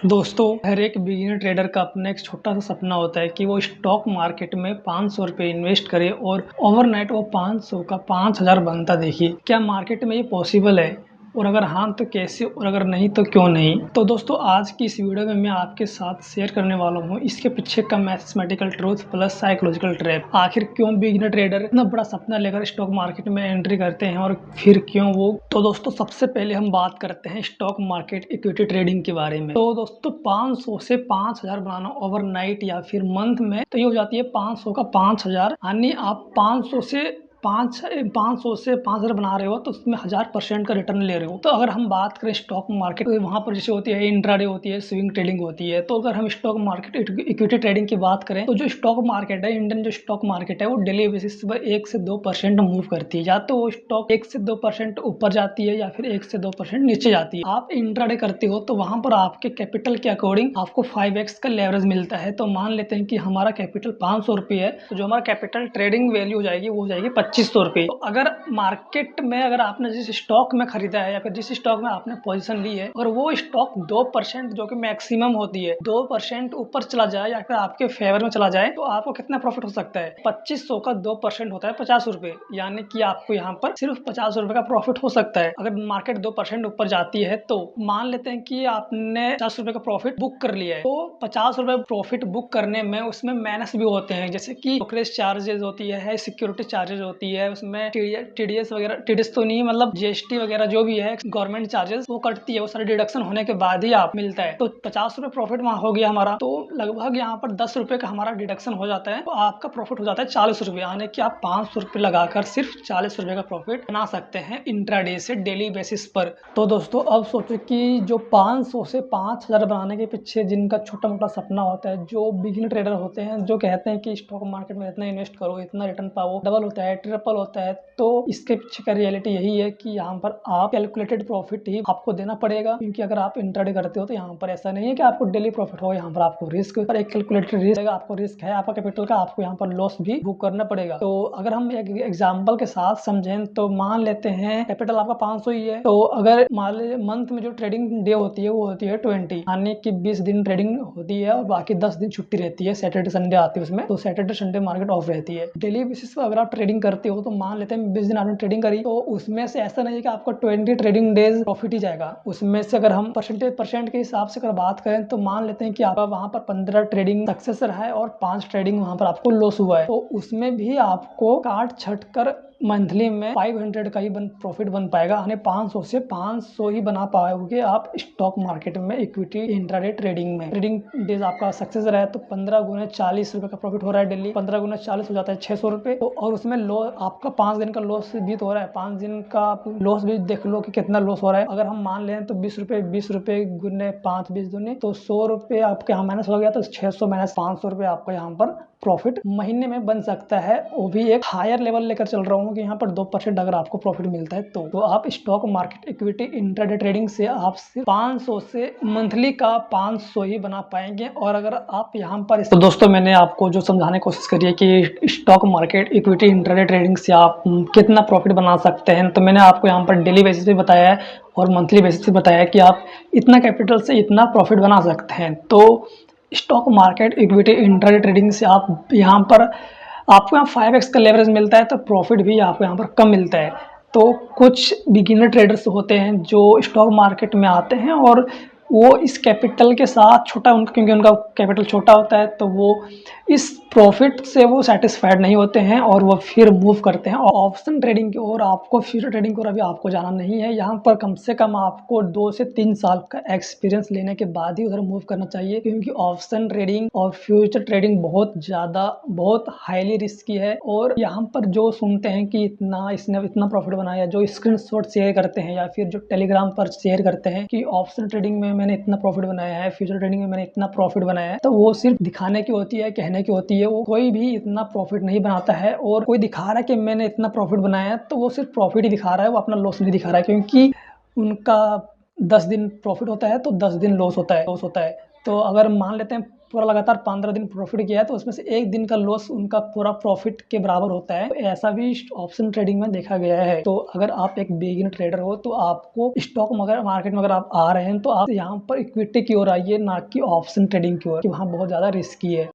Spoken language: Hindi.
दोस्तों, हर एक बिगिनर ट्रेडर का अपना एक छोटा सा सपना होता है कि वो स्टॉक मार्केट में 500 रुपये इन्वेस्ट करे और ओवरनाइट वो 500 का 5000 बनता देखिए। क्या मार्केट में ये पॉसिबल है? और अगर हाँ तो कैसे, और अगर नहीं तो क्यों नहीं? तो दोस्तों, आज की इस वीडियो में मैं आपके साथ शेयर करने वाला हूँ इसके पीछे का mathematical truth plus psychological trap. आखिर क्यों बिगिनर ट्रेडर इतना बड़ा सपना लेकर स्टॉक मार्केट में एंट्री करते हैं और फिर क्यों वो। तो दोस्तों, सबसे पहले हम बात करते हैं स्टॉक मार्केट इक्विटी ट्रेडिंग के बारे में। तो दोस्तों, 500 से 5000 बनाना ओवरनाइट या फिर मंथ में, तो ये हो जाती है 500 का 5000, यानी आप 500 से 5,500 से 5,000 बना रहे हो तो उसमें 1000% का रिटर्न ले रहे हो। तो अगर हम बात करें स्टॉक मार्केट, तो वहाँ पर जैसे होती है इंट्राडे होती है, स्विंग ट्रेडिंग होती है। तो अगर हम स्टॉक मार्केट इक्विटी ट्रेडिंग की बात करें तो जो स्टॉक मार्केट है, इंडियन जो स्टॉक मार्केट है, वो डेली बेसिस पर 1 से 2% मूव करती है। या तो वो स्टॉक 1 से 2% ऊपर जाती है या फिर 1 से 2% नीचे जाती है। आप इंट्राडे करते हो तो वहाँ पर आपके कैपिटल के अकॉर्डिंग आपको 5x का लेवरेज मिलता है। तो मान लेते हैं कि हमारा कैपिटल 500 रुपये है, तो जो हमारा कैपिटल ट्रेडिंग वैल्यू हो जाएगी वो हो जाएगी 2500 रुपये। तो अगर मार्केट में अगर आपने जिस स्टॉक में खरीदा है या फिर जिस स्टॉक में आपने पोजीशन ली है और वो स्टॉक 2% जो कि मैक्सिमम होती है 2% ऊपर चला जाए या फिर आपके फेवर में चला जाए, तो आपको कितना प्रॉफिट हो सकता है? 2500 का 2% होता है 50 रुपये, यानी कि आपको यहाँ पर सिर्फ 50 रुपये का प्रॉफिट हो सकता है। अगर मार्केट 2% ऊपर जाती है तो मान लेते हैं कि आपने 50 रुपये का प्रॉफिट बुक कर लिया है, तो 50 रुपये प्रॉफिट बुक करने में उसमें माइनस भी होते हैं, जैसे कि ब्रोकरेज चार्जेस होती है, सिक्योरिटी चार्जेस होती है, उसमें टीडीएस वगैरह, टीडीएस तो नहीं मतलब जीएसटी वगैरह जो भी है गवर्नमेंट चार्जेस वो कटती है। वो सारे डिडक्शन होने के बाद ही आप मिलता है। तो 50 रुपये प्रॉफिट वहाँ हो गया हमारा, तो लगभग यहाँ पर 10 रुपये का हमारा डिडक्शन हो जाता है, तो आपका प्रॉफिट हो जाता है 40 रुपये, यानी कि आप 500 रुपये लगाकर सिर्फ 40 रुपये का प्रॉफिट बना सकते हैं इंट्राडे से डेली बेसिस पर। तो दोस्तों, अब सोचो कि जो 500 से 5000 बनाने के पीछे जिनका छोटा मोटा सपना होता है, जो बिगिनर ट्रेडर होते हैं, जो कहते हैं कि स्टॉक मार्केट में इतना इन्वेस्ट करो, इतना रिटर्न पाओ, डबल होता है, ट्रिपल होता है, तो इसके पीछे का रियलिटी यही है कि यहाँ पर आप कैलकुलेटेड प्रॉफिट ही आपको देना पड़ेगा। क्योंकि अगर आप इंट्राडे करते हो तो यहाँ पर ऐसा नहीं है कि आपको डेली प्रॉफिट हो, यहाँ पर आपको रिस्क पर एक कैलकुलेटेड रिस्क, आपको रिस्क है आपका कैपिटल का, आपको यहाँ पर लॉस भी बुक करना पड़ेगा। तो अगर हम एक एग्जाम्पल के साथ समझें तो मान लेते हैं कैपिटल आपका 500 ही है, तो अगर मान लीजिए मंथ में जो ट्रेडिंग डे होती है वो होती है 20, यानी कि 20 दिन ट्रेडिंग होती है और बाकी 10 दिन छुट्टी रहती है, सैटरडे संडे आती है उसमें, तो सैटरडे संडे मार्केट ऑफ रहती है। डेली बेसिस पर अगर आप ट्रेडिंग करते हो तो मान लेते हैं 20 दिन आपने ट्रेडिंग करी, तो उसमें से ऐसा नहीं है कि आपको 20 ट्रेडिंग डेज प्रॉफिट ही जाएगा। उसमें से अगर हम परसेंट के हिसाब से अगर बात करें तो मान लेते हैं कि आपका वहां पर 15 ट्रेडिंग सक्सेस रहा है और 5 ट्रेडिंग वहां पर आपको लॉस हुआ है, तो उसमें भी आपको काट छट कर मंथली में 500 का ही प्रॉफिट बन पाएगा, यानी 500 से 500 ही बना पाओगे आप स्टॉक मार्केट में इक्विटी इंट्राडे ट्रेडिंग में। ट्रेडिंग डेज आपका सक्सेस रहा है तो 15 गुना 40 रुपए का प्रॉफिट हो रहा है डेली, 15 गुना 40 हो जाता है 600 रुपये। तो और उसमें आपका 5 दिन का लॉस भी तो हो रहा है, 5 दिन का लॉस भी देख लो कि कितना लॉस हो रहा है। अगर हम मान लें तो 20 रुपये गुने 5, 20 दूनी तो 100 रुपये आपके यहाँ माइनस हो गया, तो 600 माइनस 500 रुपये आपका यहाँ पर प्रॉफिट महीने में बन सकता है। वो भी एक हायर लेवल लेकर चल रहा हूँ कि यहाँ पर 2% अगर आपको प्रॉफिट मिलता है तो आप stock market equity intraday trading से आप सिर्फ 500 से मंथली का 500 ही बना पाएंगे। और अगर आप यहाँ पर तो दोस्तों, मैंने आपको जो समझाने की कोशिश करी है कि stock market equity intraday trading से आप कितना प्रॉफिट बना सकते हैं, तो मैंने आपको यहाँ पर डेली बेसिस पे बताया है और मंथली बेसिस पे बताया है कि आप इतना कैपिटल से इतना प्रॉफिट बना सकते हैं। तो stock market equity intraday trading से आप यहाँ पर आपको यहाँ 5x का लेवरेज मिलता है, तो प्रॉफिट भी आपको यहाँ पर कम मिलता है। तो कुछ बिगिनर ट्रेडर्स होते हैं जो स्टॉक मार्केट में आते हैं और वो इस कैपिटल के साथ छोटा, उनका क्योंकि उनका कैपिटल छोटा होता है तो वो इस प्रॉफिट से वो सेटिस्फाइड नहीं होते हैं और वो फिर मूव करते हैं ऑप्शन ट्रेडिंग की ओर। आपको फ्यूचर ट्रेडिंग की ओर अभी आपको जाना नहीं है, यहाँ पर कम से कम आपको 2 से 3 साल का एक्सपीरियंस लेने के बाद ही उधर मूव करना चाहिए, क्योंकि ऑप्शन ट्रेडिंग और फ्यूचर ट्रेडिंग बहुत हाईली रिस्की है। और यहाँ पर जो सुनते हैं कि इसने इतना प्रॉफिट बनाया, जो स्क्रीनशॉट शेयर करते हैं या फिर जो टेलीग्राम पर शेयर करते हैं कि ऑप्शन ट्रेडिंग में मैंने इतना प्रॉफिट बनाया है, फ्यूचर ट्रेडिंग में मैंने इतना प्रॉफिट बनाया है, तो वो सिर्फ दिखाने की होती है, कहने की होती है। वो कोई भी इतना प्रॉफिट नहीं बनाता है। और कोई दिखा रहा है कि मैंने इतना प्रॉफिट बनाया है तो वो सिर्फ प्रॉफिट ही दिखा रहा है, वो अपना लॉस नहीं दिखा रहा है, क्योंकि उनका 10 दिन प्रॉफिट होता है तो 10 दिन लॉस होता है। तो अगर मान लेते हैं पूरा लगातार 15 दिन प्रॉफिट किया है तो उसमें से एक दिन का लॉस उनका पूरा प्रॉफिट के बराबर होता है। तो ऐसा भी ऑप्शन ट्रेडिंग में देखा गया है। तो अगर आप एक बिगिनर ट्रेडर हो तो आपको स्टॉक मार्केट में अगर आप आ रहे हैं तो आप यहाँ पर इक्विटी की ओर आइए, ना कि ऑप्शन ट्रेडिंग की ओर, कि वहाँ बहुत ज्यादा रिस्की है।